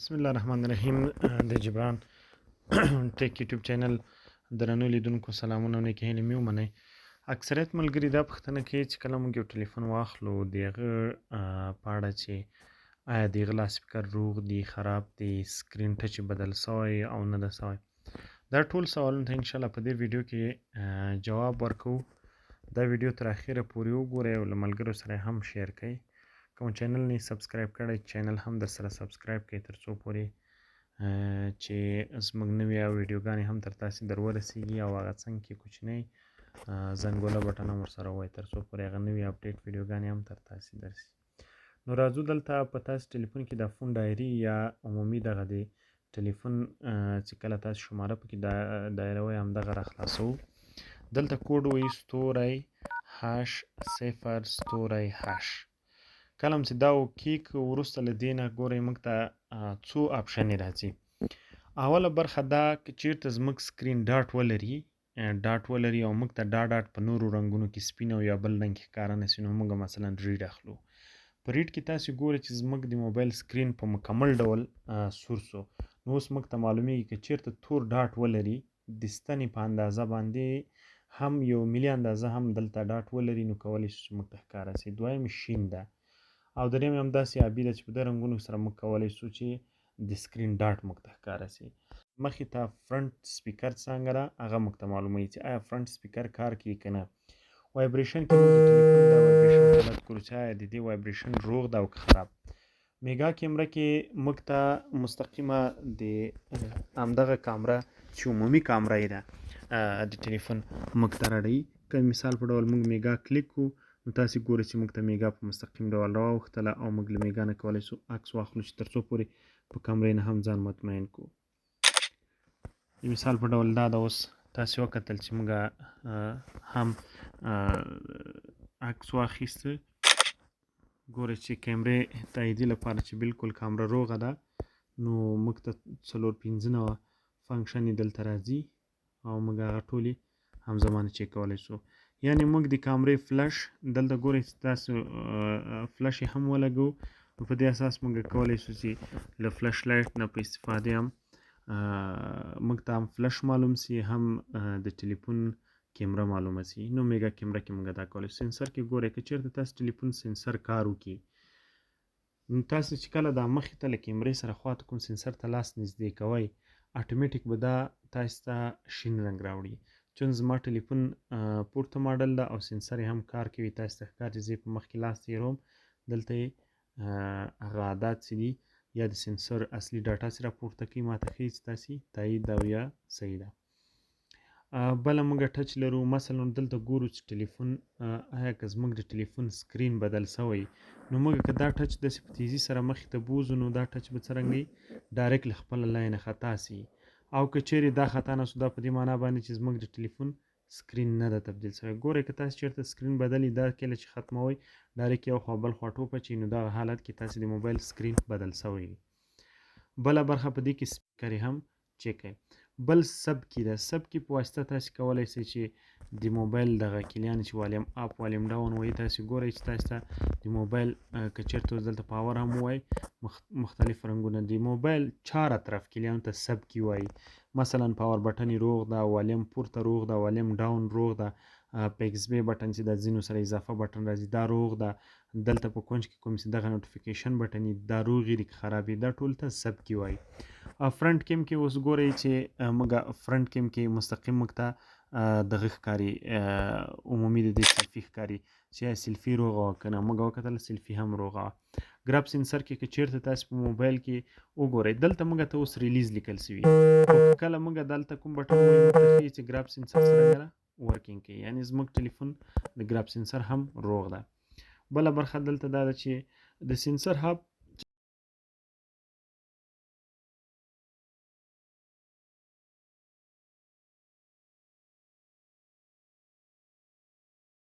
بسم الله الرحمن الرحیم. د جبران ټیک یوټیوب چینل درنو لیدونکو سلامونه او نیکې هیلې مې ومنئ. اکثریت ملګري دا پوښتنه کوي چې کله موږ یو ټلیفون واخلو د هغه په اړه چې آیا د هغه لاسپیکر روغ دی، خراب دی، سکرین ټچ یې بدل سوی او نه ده سوی. دا ټول سوالونه ته انشاءالله په دې ویډیو کې جواب ورکوو. دا ویډیو تر اخره پورې وګورئ او له ملګرو سره هم شیر کړئ. کوم چینل نه سبسکرایب کړی چینل هم در سره سبسکرایب کړئ تر څو پورې چې زموږ نوې ویډیوګانې هم تر تاسې در ورسیږي او هغه څنګ کې کوچنی زنګوله بټن هم ورسره ووایي تر څو پورې هغه نوې اپډیټ ویډیوګانې هم تر تاسې درسي. نو راځو دلته په تاسې ټلیفون کې د فون ډایري یا عمومي دغه د ټلیفون چې کله تاسې شماره پکې دایروئ همدغه راخلاصوو. دلته کوډ وایي ستوری #0#. کله چې دا وکیک وروسته له دې نه ګورئ موږ ته څو آپشنې راځي. اوله برخه دا که چیرته زموږ سکرین ډاټ ولري او موږ ته دا ډاټ په نورو رنګونو کې سپین او یا بل رنګ کې ښکاره نه سي نو موږ مثلا ریډ اخلو. په ریډ کې تاسې ګورئ چې زموږ د موبایل سکرین په مکمل ډول سور سو. نو اوس موږ ته معلومیږي که چیرته تور ډاټ ولري د ستنې په اندازه باندې هم یو ملي اندازه هم دلته ډاټ ولري نو کولی شو چې موږ ته ښکاره سي. دویم شین ده او دریم همداسې آبي ده چې په دې رنګونو سره موږ کولی شو چې د سکرین ډاټ موږ ته ښکاره سي. مخې ته فرنټ سپیکر څانګه ده هغه موږ ته معلوموي چې آیا فرنټ سپیکر کار کوي که نه. وایبریشن کې موږ د ټلیفون دا وایبریشن حالت ګورو چې آیا د دې وایبریشن روغ ده او که خراب. میګا کیمره کې موږ ته مستقیمه د همدغه کامره چې عمومي کامره یې ده د ټلیفون موږ ته راړوي. که مثال په ډول موږ میګا کلیک کړو نو تاسې ګورئ چې موږ ته میګا په مستقیم ډول راواوښتله او موږ له میګا نه کولی شو عکس واخلو چې تر څو پورې په کمرې نه هم ځان مطمئن کړو. د مثال په ډول دا ده اوس تاسې وکتل چې موږ هم عکس واخیسته. ګورئ چې کیمرې تاییدي لپاره چې بالکل کامره روغه ده نو موږ ته 4-5 فنکشن یې دلته راځي او موږ هغه ټولې همزمانه چیک کولی شو. یعنې موږ د کامرې فلش دلته ګورئ چې تاسو فلش یې هم ولګو نو په دې اساس موږ کولی شو چې له فلش لایټ نه په استفادې هم موږ ته هم فلش معلوم سي هم د ټلیفون کیمره معلومه سي. نو میګا کیمره کې موږ دا کولی شو. سنسر کې ګورئ که چیرته تاسو ټلیفون سنسر کار وکړي نو تاسو چې کله دا مخې ته له کیمرې سره خواته کوم سنسر ته لاس نږدې کوئ اټومیټیک به دا تاسو ته شین رنګ راوړي. چون زما ټلیفون پورته ماډل ده او سنسر یې هم کار کوي تاسو ته ښکاري زه په مخ کې لاس تېروم دلته یې هغه عادات چې دي یا د سنسر اصلي ډاټا چې راپورته کوي ماته ښیي چې تاسې تایید ده او یا صحیح ده. بله موږ ټچ لرو مثلا دلته ګورو چې ټلیفون آیا که زموږ د ټلیفون سکرین بدل سوی نو موږ که دا ټچ داسې په تیزي سره مخې ته بوځو نو دا ټچ به څرنګه ډایرکټ له خپله لاینه خطا سي او که چیرې دا خطا نه سو دا په دې معنا باندې چې زموږ د ټلیفون سکرین نه ده تبدیل سوی. ګورئ که تاسې چیرته سکرین بدلي دا کله چې ختموئ ډایرکټ یو خوا بل خوا ټوپ اچوي نو دغه حالت کې تاسې د موبایل سکرین بدل سوی وي. بله برخه په دې کې سپیکر یې هم چیک کړئ. بل سب کی ده. سب کی په واسطه تاسې کولی شئ چې د موبایل دغه کلیان چې والیم اپ والیم ډاون وایي تاسې ګورئ چې تاسې ته د موبایل که چیرته اوس دلته پاور هم ووایي مختلف رنګونه د موبایل چاره طرف کلیانو ته سب کی وایي. مثلا پاور بټن یې روغ ده، والیم پورته روغ ده، والیم ډاون روغ ده، پیکسبی بټن چې د ځینو سره اضافه بټن راځي دا روغ ده، دلته په کونج کې کوم چې دغه نوټیفیکیشن بټن دا روغ دي که خراب دي دا ټول ته سب کی وایي. فرنٹ کیم کې اوس ګورئ چې موږ فرنٹ کیم کې مستقیم موږ ته دغه ښکاري عمومي د دې سیلفي ښکاري چې یا سیلفي روغه وه که نه موږ وکتله سیلفي هم روغه وه. ګراف سنسر کې که چیرته تاسې په موبایل کې وګورئ دلته موږ ته اوس ریلیز لیکل سوي خو کله موږ دلته کوم بټن ووایو موږ ته ښیي چې ګراف سنسر څرنګه ورکینګ کوي یعنې زموږ ټلیفون د ګراف سنسر هم روغ ده. بله برخه دلته دا ده چې د سنسر هب